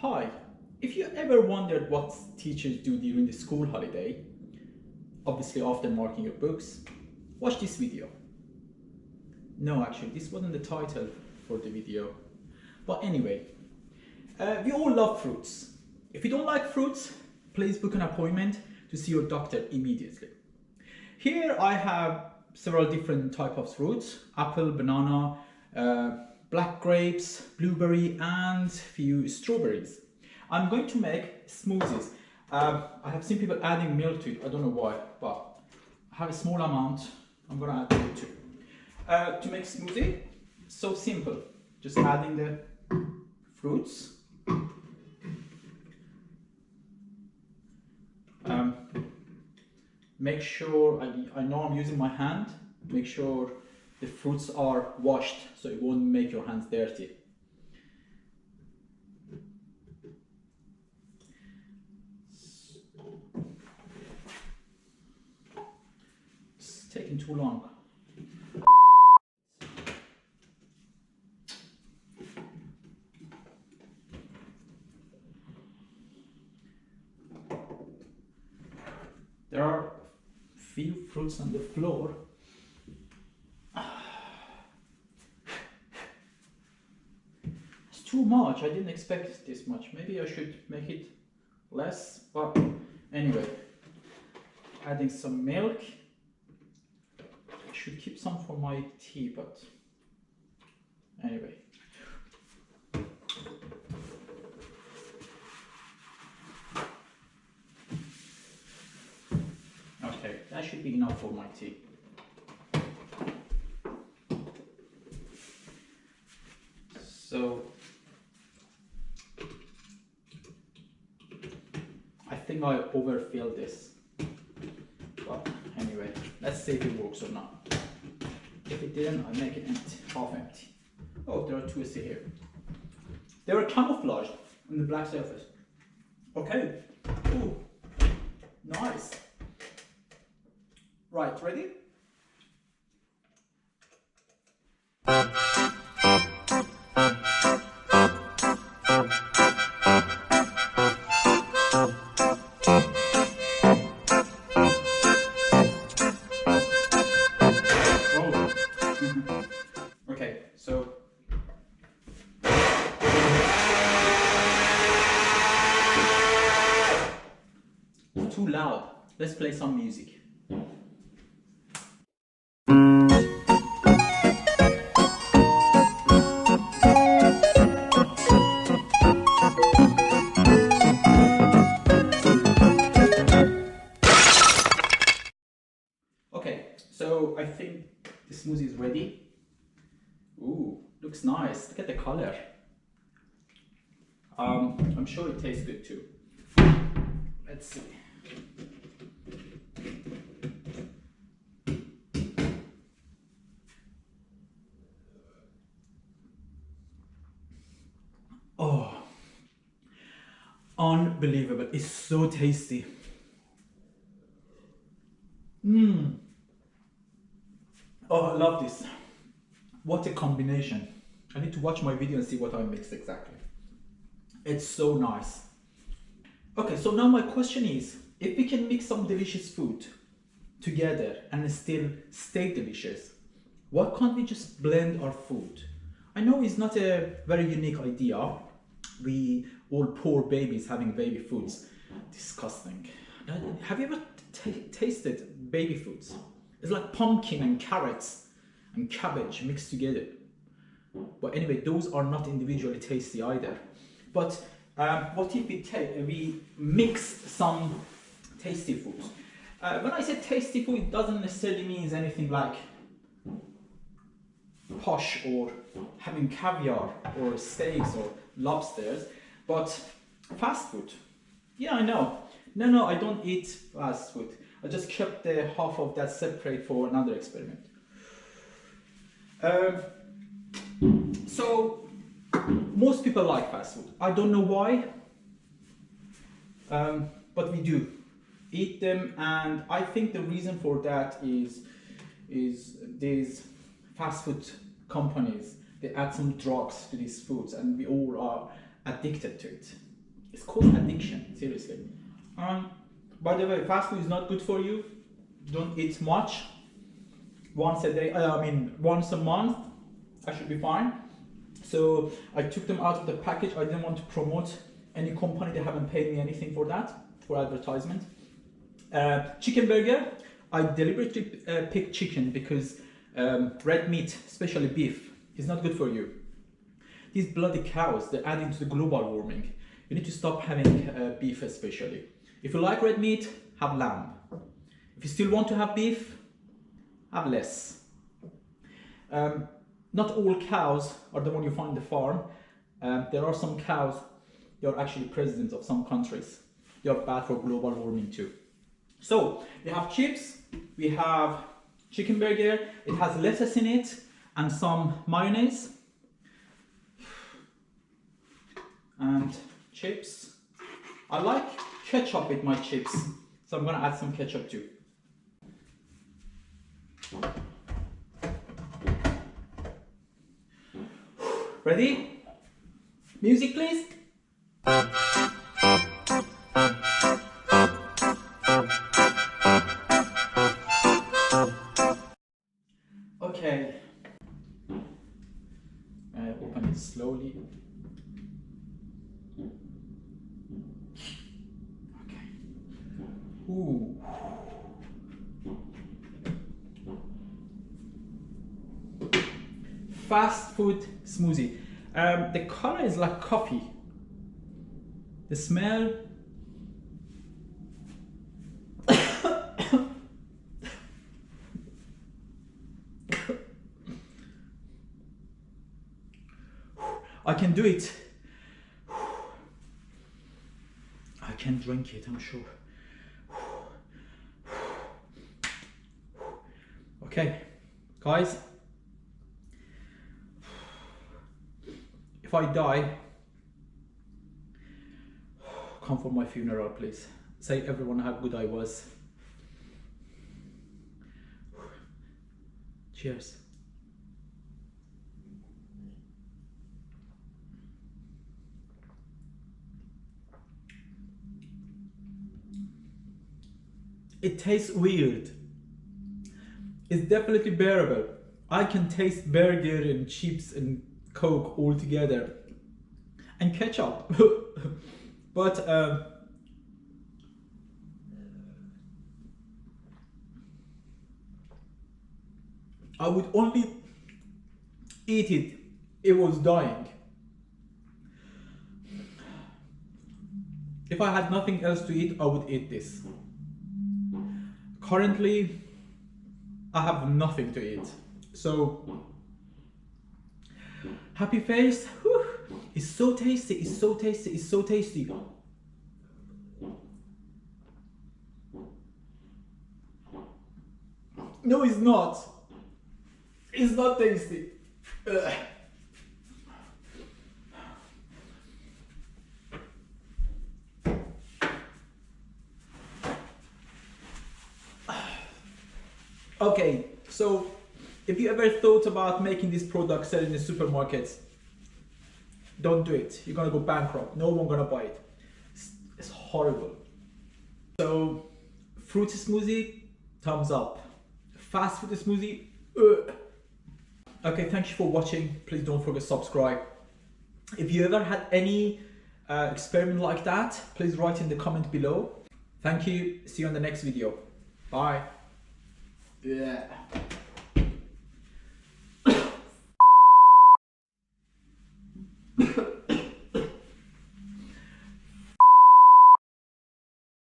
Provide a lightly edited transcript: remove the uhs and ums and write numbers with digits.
Hi, if you ever wondered what teachers do during the school holiday, obviously after marking your books, watch this video. No, actually, this wasn't the title for the video. But anyway, we all love fruits. If you don't like fruits, please book an appointment to see your doctor immediately. Here I have several different types of fruits: apple, banana, black grapes, blueberry, and few strawberries. I'm going to make smoothies. I have seen people adding milk to it. I don't know why, but I have a small amount. I'm gonna add it too. To make smoothie, so simple. Just adding the fruits. Make sure, I know I'm using my hand, make sure the fruits are washed so it won't make your hands dirty. It's taking too long. There are few fruits on the floor. It's too much. I didn't expect this much. Maybe I should make it less, but anyway, adding some milk. I should keep some for my tea, but anyway. Okay, that should be enough for my tea. So I think I overfilled this, but anyway, let's see if it works or not. If it didn't, I make it empty, half empty. Oh, there are twists here. They were camouflaged on the black surface. Okay. Ooh, nice. Right, ready? Okay, so too loud. Let's play some music. Okay, so I think the smoothie is ready. Ooh, looks nice. Look at the color. I'm sure it tastes good too. Let's see. Oh, unbelievable. It's so tasty. Oh, I love this. What a combination. I need to watch my video and see what I mixed exactly. It's so nice. Okay, so now my question is, if we can mix some delicious food together and still stay delicious, why can't we just blend our food? I know it's not a very unique idea. We all poor babies having baby foods. Disgusting. Have you ever tasted baby foods? It's like pumpkin and carrots and cabbage mixed together. But anyway, those are not individually tasty either. But what if we mix some tasty foods? When I say tasty food, it doesn't necessarily mean anything like posh or having caviar or steaks or lobsters, but fast food. Yeah, I know. No, I don't eat fast food. I just kept the half of that separate for another experiment. So most people like fast food. I don't know why, but we do eat them, and I think the reason for that is these fast food companies, they add some drugs to these foods, and we all are addicted to it. It's called addiction, seriously. By the way, fast food is not good for you. Don't eat much. Once a day, once a month, I should be fine. So I took them out of the package. I didn't want to promote any company. They haven't paid me anything for that, for advertisement. Chicken burger, I deliberately picked chicken because red meat, especially beef, is not good for you. These bloody cows, they're adding to the global warming. You need to stop having beef especially. If you like red meat, have lamb. If you still want to have beef, have less. Not all cows are the one you find on the farm. There are some cows, they are actually presidents of some countries. They are bad for global warming too. So we have chips, we have chicken burger, it has lettuce in it and some mayonnaise. And chips. I like ketchup with my chips, so I'm gonna add some ketchup too. Ready? Music please. Okay. Open it slowly. Okay. Ooh. Fast food smoothie. The color is like coffee. The smell. I can do it. I can drink it, I'm sure. Okay, guys. If I die, come for my funeral, please. Say everyone how good I was. Cheers. It tastes weird. It's definitely bearable. I can taste burger and chips and Coke all together and ketchup. But I would only eat it if it was dying. If I had nothing else to eat, I would eat this. Currently, I have nothing to eat. So, happy face. Whew. It's so tasty, it's so tasty, it's so tasty. No, it's not. It's not tasty. Ugh. Okay, so if you ever thought about making this product, selling in the supermarkets, don't do it. You're gonna go bankrupt. No one gonna buy it. It's horrible. So, fruit smoothie, thumbs up. Fast food smoothie, ugh. Okay, thank you for watching. Please don't forget to subscribe. If you ever had any experiment like that, please write in the comment below. Thank you. See you on the next video. Bye. Yeah.